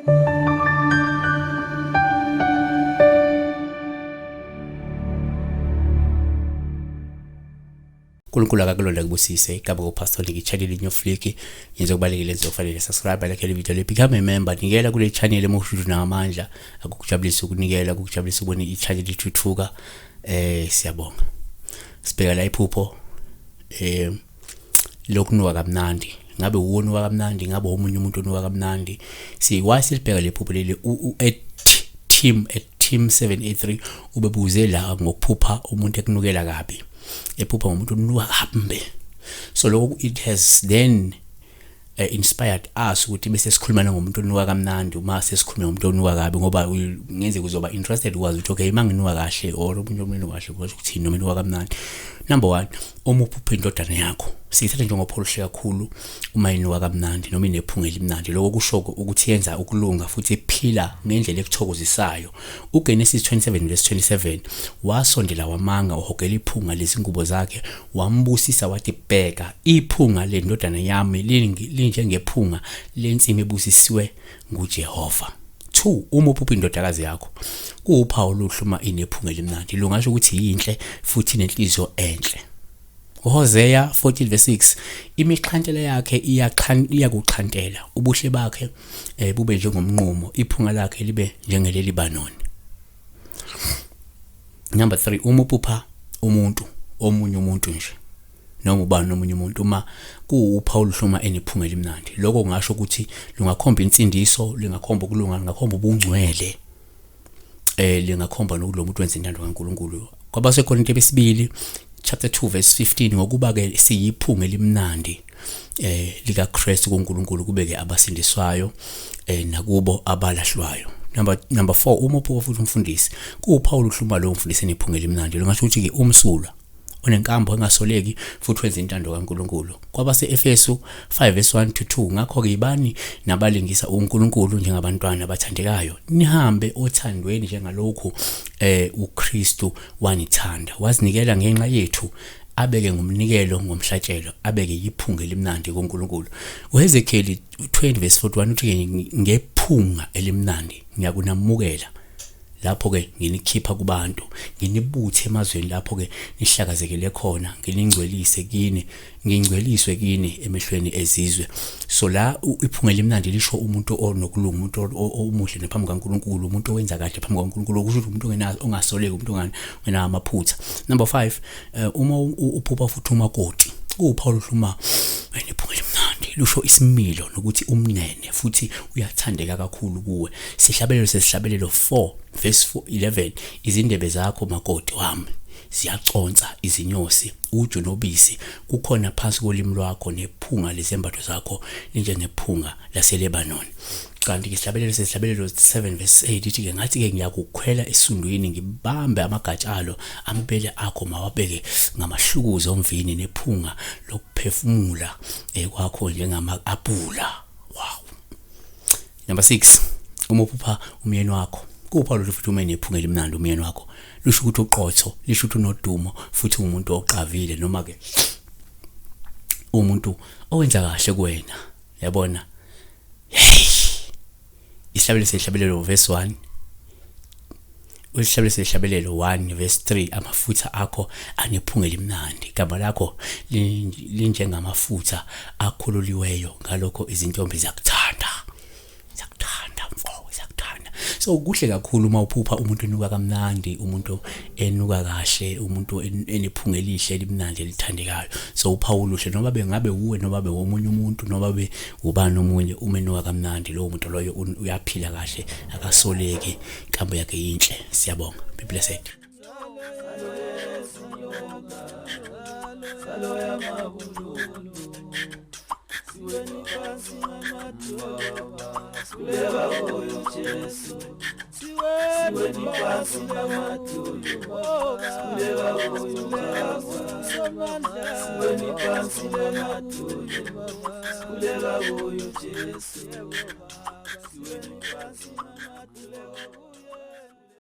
uNkulunkulu akakulonda kubusise igaba kopastor ngichalile inyofliki yenze kubalekile zofanele subscribe like le video le become a member nikela kule channel emuhludu namandla akukujabulisa ukunikela akukujabulisa ukubona ichannel ithuthuka siyabonga sibheka la iphupho lokunuka kamnandi ngabe uwonuka kamnandi ngabe omunye umuntu onuka kamnandi sikwasi libheka lephupho leli team 783 ubebuze la ngokuphupha umuntu ekunukela kabi ephupha ngomuntu onuka kambe so lokho it has then inspired us ukuthi bese sikhulumana ngomuntu onuka kamnandi uma sesikhuluma ngomuntu onuka kabi ngoba ngenze kuzoba interested ukwazi ukuthi okay manginuka kahle or umuntu onuka kahle ukwazi ukuthi noma inuka kamnandi. Number 1, umuphupha indodana yakho sithatha njengopholishe kakhulu uma inuka kamnandi noma inephunga elimnandi lokho kusho ukuthi yenza ukulunga futhi iphila ngendlela ekuthokozisayo. uGenesis 27:27 wasondela wamanga uhogela iphunga lezingubo zakhe wambusisa wathi bheka iphunga lendodana yami linjengephunga lensimi ebusisiwe nguJehova. 2, uma uphupha indodakazi yakho kuwuphawu luhluma inephunga elimnandi lungasho ukuthi yinhle futhi inenhliziyo enhle. uHosea 14:6 imixhantela yakhe iyakuxhantela ubuhle bakhe bube njengomnqumo iphunga lakhe libe njengelelibanoni. Number 3, uma uphupha omunye umuntu nje noma ubani nomunye umuntu uma kuwuphawu luhluma enephunga elimnandi lokho ngasho ukuthi lungakhomba insindiso lingakhomba ukulunga lingakhomba ubungcwele lingakhomba nokulo muntu wenza intando kaNkulunkulu. KwabaseKorinte besibili chapter 2:15 ngokuba ke siyiphunga elimnandi lika Christ kuNkulunkulu kube ke abasindiswayo nakubo abalahlwayo. Number 4, uma uphupha futhi umfundisi kuwuphawu luhluma lo umfundisi enephunga elimnandi lungasho ukuthi ke umsulwa onenkambo engasoleki futhi wenza intando kaNkulunkulu. KwabaseEfesu 5:1-2 ngakho ke ibani nabalingisa uNkulunkulu njengabantwana abathandekayo nihambe othandweni njengalokhu uKristu wanithanda wazinikela ngenxa yethu abeke ngumnikelo ngomhlatshelo abeke iphunga elimnandi kuNkulunkulu. uHezekiel 20:41 uthi ngephunga elimnandi ngiyakunamukela lapho ke nginikhipha kubantu nginibuthe emazweni lapho ke nihlakazekele khona nginingcwelise kini ngingcweliswe kini emehlweni ezizwe. So la iphunga elimnandi lisho umuntu onokulunga umuntu omuhle nephambi kaNkulunkulu umuntu owenza kahle phambi kaNkulunkulu kusho umuntu ongasoleki umuntu ongena amaphutha. Number 5, uma uphupha futhi umakoti kuwuphawu luhluma enephunga elimnandi lusho isimilo nokuthi umnene futhi uyathandeka kakhulu kuwe. Sesihlabelelo 4:11 izindebe zakho makoti wami ziyaconsa izinyosi uju nobisi kukhona phansi kolimi lwakho nephunga lezembatho zakho linjengephunga laseLebanon. Kanti ke sesihlabelelo 7:8 ithi ke ngathi ke ngiyakukhwela esundwini ngibambe amagatshalo ambele akho mawabeke ngamahlukuzo omvini nephunga lokuphefumula kwakho njengama-apula. Wow. Number 6, uma uphupha umyeni wakho kuwuphawu lolu futhi uma enephunga elimnandi umyeni wakho lusho ukuthi uqotho lisho ukuthi unodumo futhi umuntu oqavile noma ke umuntu owenza kahle kuwena yabona. Isihlabelelo verse 1 usihlabelelo 1:3 amafutha akho anephunga elimnandi igama lakho linjengamafutha akhululiweyo ngalokho izintombi ziyakuthanda. So kuhle kakhulu uma uphupha umuntu enuka kamnandi umuntu enuka kahle umuntu enephunga elihle elimnandi elithandekayo. So uphawu luhle noma bengabe uwe noma bewomunye umuntu noma be ubani omunye umenuka kamnandi lo muntu loyo uyaphila kahle akasoleki inkambo yakhe yinhle. Siyabonga. Be blessed. Kuleba uyu Jesu siwe ni pasi na matuyo kuleba uyu Baba siwe ni pasi na matuyo kuleba uyu Jesu siwe ni pasi na matuyo.